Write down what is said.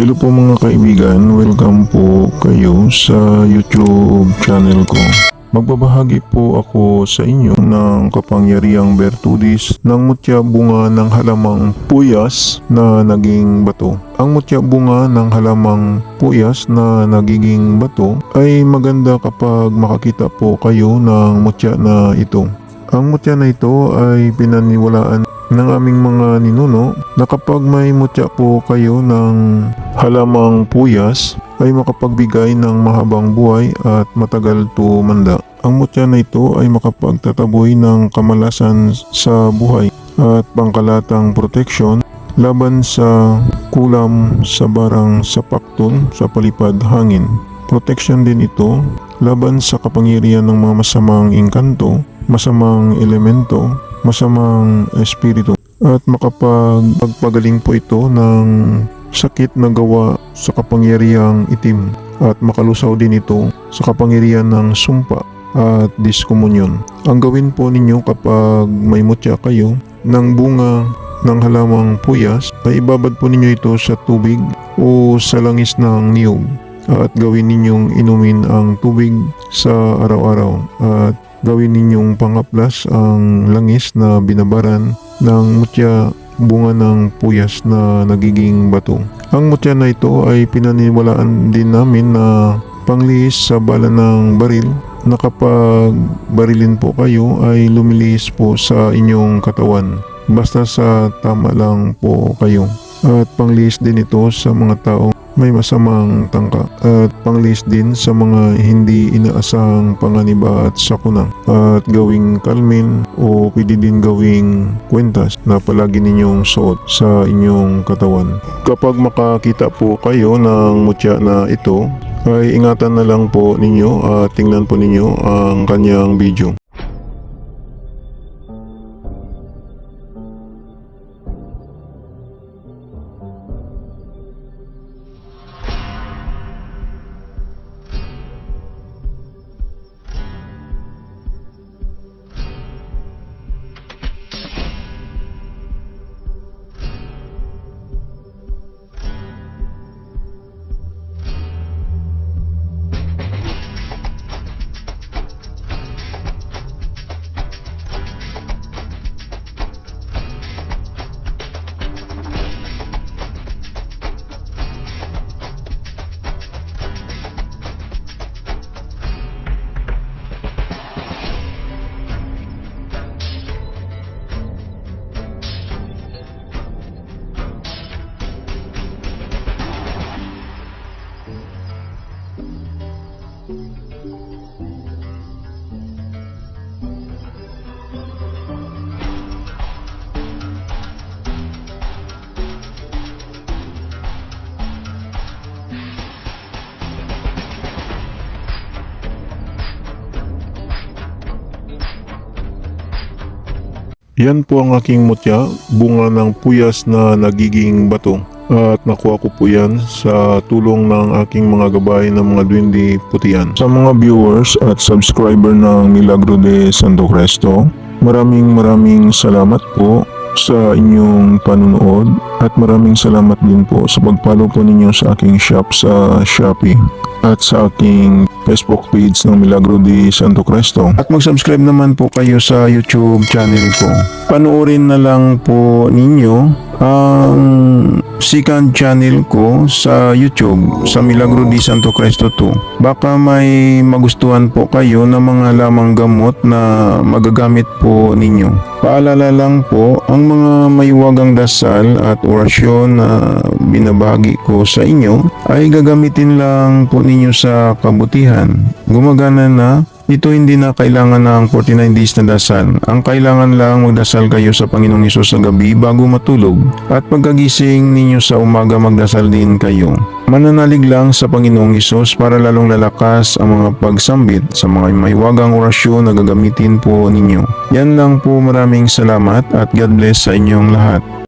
Hello po mga kaibigan, welcome po kayo sa YouTube channel ko. Magbabahagi po ako sa inyo ng kapangyarihang bertudis ng mutya bunga ng halamang puyas na naging bato. Ang mutya bunga ng halamang puyas na nagiging bato ay maganda kapag makakita po kayo ng mutya na ito. Ang mutya na ito ay pinaniwalaan ng aming mga ninuno na kapag may mutya po kayo ng halamang puyas ay makapagbigay ng mahabang buhay at matagal tumanda. Ang mutya na ito ay makapagtataboy ng kamalasan sa buhay at pangkalatang proteksyon laban sa kulam sa barang sa paktol sa palipad hangin. Proteksyon din ito laban sa kapangyarihan ng mga masamang engkanto, masamang elemento, masamang espiritu, at makapagpagaling po ito ng sakit na gawa sa kapangyarihang itim at makalusaw din ito sa kapangyarihan ng sumpa at diskomunyon. Ang gawin po ninyo kapag may mutya kayo ng bunga ng halamang puyas ay ibabad po ninyo ito sa tubig o sa langis ng niyog at gawin ninyong inumin ang tubig sa araw-araw at gawin ninyong pangaplas ang langis na binabaran ng mutya bunga ng puyas na nagiging bato. Ang mutya na ito ay pinaniwalaan din namin na panglihis sa bala ng baril na kapag barilin po kayo ay lumilihis po sa inyong katawan basta sa tama lang po kayo. At panglihis din ito sa mga taong may masamang tangka at panglihis din sa mga hindi inaasahang panganiba at sakuna at gawing kalmin o pwede din gawing kwentas na palagi ninyong suot sa inyong katawan. Kapag makakita po kayo ng mutya na ito ay ingatan na lang po ninyo at tingnan po ninyo ang kanyang video. Yan po ang aking mutya, bunga ng puyas na nagiging bato. At nakuha ko po yan sa tulong ng aking mga gabay ng mga duwende putian. Sa mga viewers at subscriber ng Milagro de Santo Cristo, maraming salamat po sa inyong panunood at maraming salamat din po sa pag-follow po ninyo sa aking shop sa Shopee at sa aking Facebook page ng Milagro de Santo Cristo. At mag-subscribe naman po kayo sa YouTube channel ko. Panoorin na lang po ninyo ang second channel ko sa YouTube sa Milagro de Santo Cristo 2. Baka may magustuhan po kayo ng mga lamang gamot na magagamit po ninyo. Paalala lang po, ang mga maiwagang dasal at orasyon na binabahagi ko sa inyo ay gagamitin lang po ninyo sa kabutihan. Gumagana na. Ito hindi na kailangan ng 49 days na dasal. Ang kailangan lang magdasal kayo sa Panginoong Hesus sa gabi bago matulog at pagkagising ninyo sa umaga magdasal din kayo. Mananalig lang sa Panginoong Hesus para lalong lalakas ang mga pagsambit sa mga mahiwagang orasyon na gagamitin po ninyo. Yan lang po, maraming salamat at God bless sa inyong lahat.